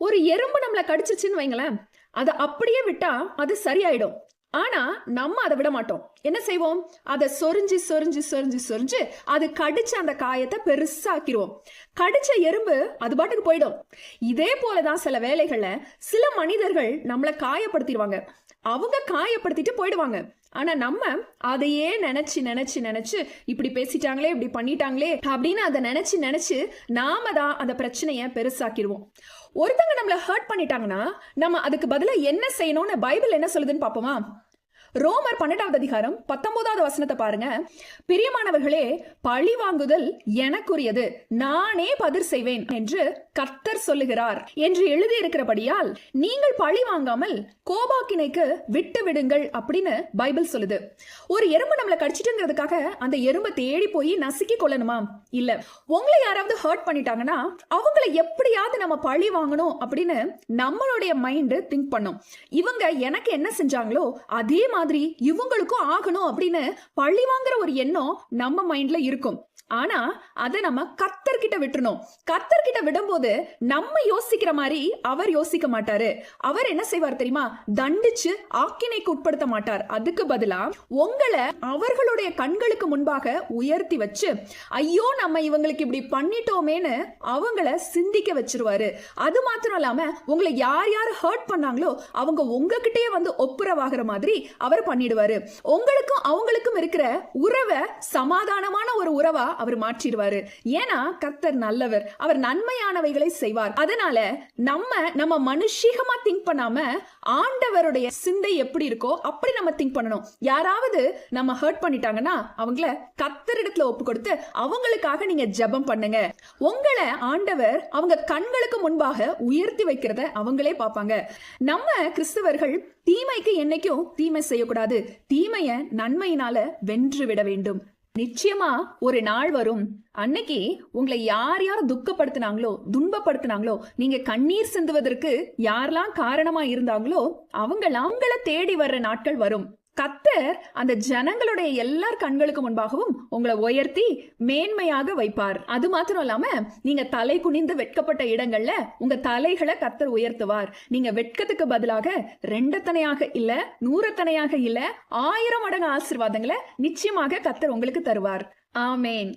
ஒரு எறும்பு நம்மளை கடிச்சிச்சுன்னு வைங்களேன், அதை அப்படியே விட்டா அது சரியாயிடும். ஆனா நம்ம அதை விட மாட்டோம். என்ன செய்வோம்? அதை சொரிஞ்சு சொரிஞ்சு சொரிஞ்சு சொரிஞ்சு அது கடிச்ச அந்த காயத்தை பெருசாக்கிடுவோம். கடிச்ச எறும்பு அது பாட்டுக்கு போயிடும். இதே போலதான் சில வேலைகள்ல சில மனிதர்கள் நம்மளை காயப்படுத்திடுவாங்க. அவங்க காயப்படுத்திட்டு போயிடுவாங்க. ஆனா நம்ம அதையே நினைச்சு நினைச்சு நினைச்சு இப்படி பேசிட்டாங்களே, இப்படி பண்ணிட்டாங்களே அப்படின்னு அதை நினைச்சு நினைச்சு நாம தான் அந்த பிரச்சனைய பெருசாக்கிடுவோம். ஒருத்தங்க நம்மள ஹர்ட் பண்ணிட்டாங்கன்னா நம்ம அதுக்கு பதிலா என்ன செய்யணும்னு பைபிள் என்ன சொல்லுதுன்னு பாப்போமா? ரோமர் 12வது அதிகாரம் 19வது வசனத்தை பாருங்க. பிரியமானவர்களே, பழி வாங்குதல் எனக்குரியது, நானே பதில் செய்வேன் என்று கர்த்தர் சொல்லுகிறார் என்று எழுதி இருக்கிறபடியால் நீங்கள் பழி வாங்காமல் கோபாக்கினைக்கு விட்டு விடுங்கள் அப்படின்னு பைபிள் சொல்லுது. ஒரு எறும்பு நம்மளை கடிச்சிட்டுங்கிறதுக்காக அந்த எறும்பை தேடி போய் நசுக்கி கொள்ளணுமா? இல்ல. உங்களை யாராவது ஹர்ட் பண்ணிட்டாங்கன்னா அவங்கள எப்படியாவது நம்ம பழி வாங்கணும் அப்படின்னு நம்மளுடைய மைண்ட் திங்க் பண்ணும். இவங்க எனக்கு என்ன செஞ்சாங்களோ அதே மாதிரி இவங்களுக்கும் ஆகணும் அப்படின்னு பழி வாங்குற ஒரு எண்ணம் நம்ம மைண்ட்ல இருக்கும். ஆனா அதை நம்ம கர்த்தர்கிட்ட விட்டுறணும். கர்த்தர்கிட்ட விடும்போது நம்ம யோசிக்கிற மாதிரி அவர் யோசிக்க மாட்டாரு. அவர் என்ன செய்வார் தெரியுமா? தண்டிச்சு ஆக்கினைக்கு உட்படுத்த மாட்டார். அதுக்கு பதிலா உங்களை அவர்களுடைய கண்களுக்கு முன்பாக உயர்த்தி வச்சு, ஐயோ நம்ம இவங்களுக்கு இப்படி பண்ணிட்டோமேன்னு அவங்கள சிந்திக்க வச்சிருவாரு. அது மாத்திரம் இல்லாம உங்களை யார் யார் ஹர்ட் பண்ணாங்களோ அவங்க உங்ககிட்டயே வந்து ஒப்புரவாகிற மாதிரி அவர் பண்ணிடுவாரு. உங்களுக்கும் அவங்களுக்கும் இருக்கிற உறவை சமாதானமான ஒரு உறவா அவர் மாற்றிடுவாரு. ஏன்னா கர்த்தர் நல்லவர், அவர் நன்மையானவைகளை செய்வார். அதனால நம்ம மனுஷிகமா திங்க் பண்ணாம ஆண்டவருடைய சிந்தை எப்படி இருக்கோ அப்படி நம்ம திங்க் பண்ணணும். யாராவது நம்ம ஹர்ட் பண்ணிட்டாங்கன்னா அவங்கள கர்த்தரிடத்துல ஒப்பு கொடுத்து அவங்களுக்காக நீங்க ஜெபம் பண்ணுங்க. உங்களை ஆண்டவர் அவங்க கண்களுக்கு முன்பாக உயர்த்தி வைக்கிறத அவங்களே பார்ப்பாங்க. நம்ம கிறிஸ்தவர்கள் தீமைக்கு என்னைக்கும் தீமை செய்யக்கூடாது. தீமைய நன்மையினால வென்று விட வேண்டும். நிச்சயமா ஒரு நாள் வரும், அன்னைக்கு உங்களை யார் யார் துக்கப்படுத்தினாங்களோ, துன்பப்படுத்தினாங்களோ, நீங்க கண்ணீர் சிந்துவதற்கு யாரெல்லாம் காரணமா இருந்தாங்களோ அவங்கள தேடி வர்ற நாட்கள் வரும். கர்த்தர் அந்த ஜனங்களுடைய எல்லார் கண்களுக்கு முன்பாகவும் உங்களை உயர்த்தி மேன்மையாக வைப்பார். அது மாத்திரம் இல்லாம நீங்க தலை குனிந்து வெட்கப்பட்ட இடங்கள்ல உங்க தலைகளை கர்த்தர் உயர்த்துவார். நீங்க வெட்கத்துக்கு பதிலாக 2 தனையாக இல்ல, 100 தனையாக இல்ல, 1000 மடங்கு ஆசீர்வாதங்களை நிச்சயமாக கர்த்தர் உங்களுக்கு தருவார். ஆமேன்.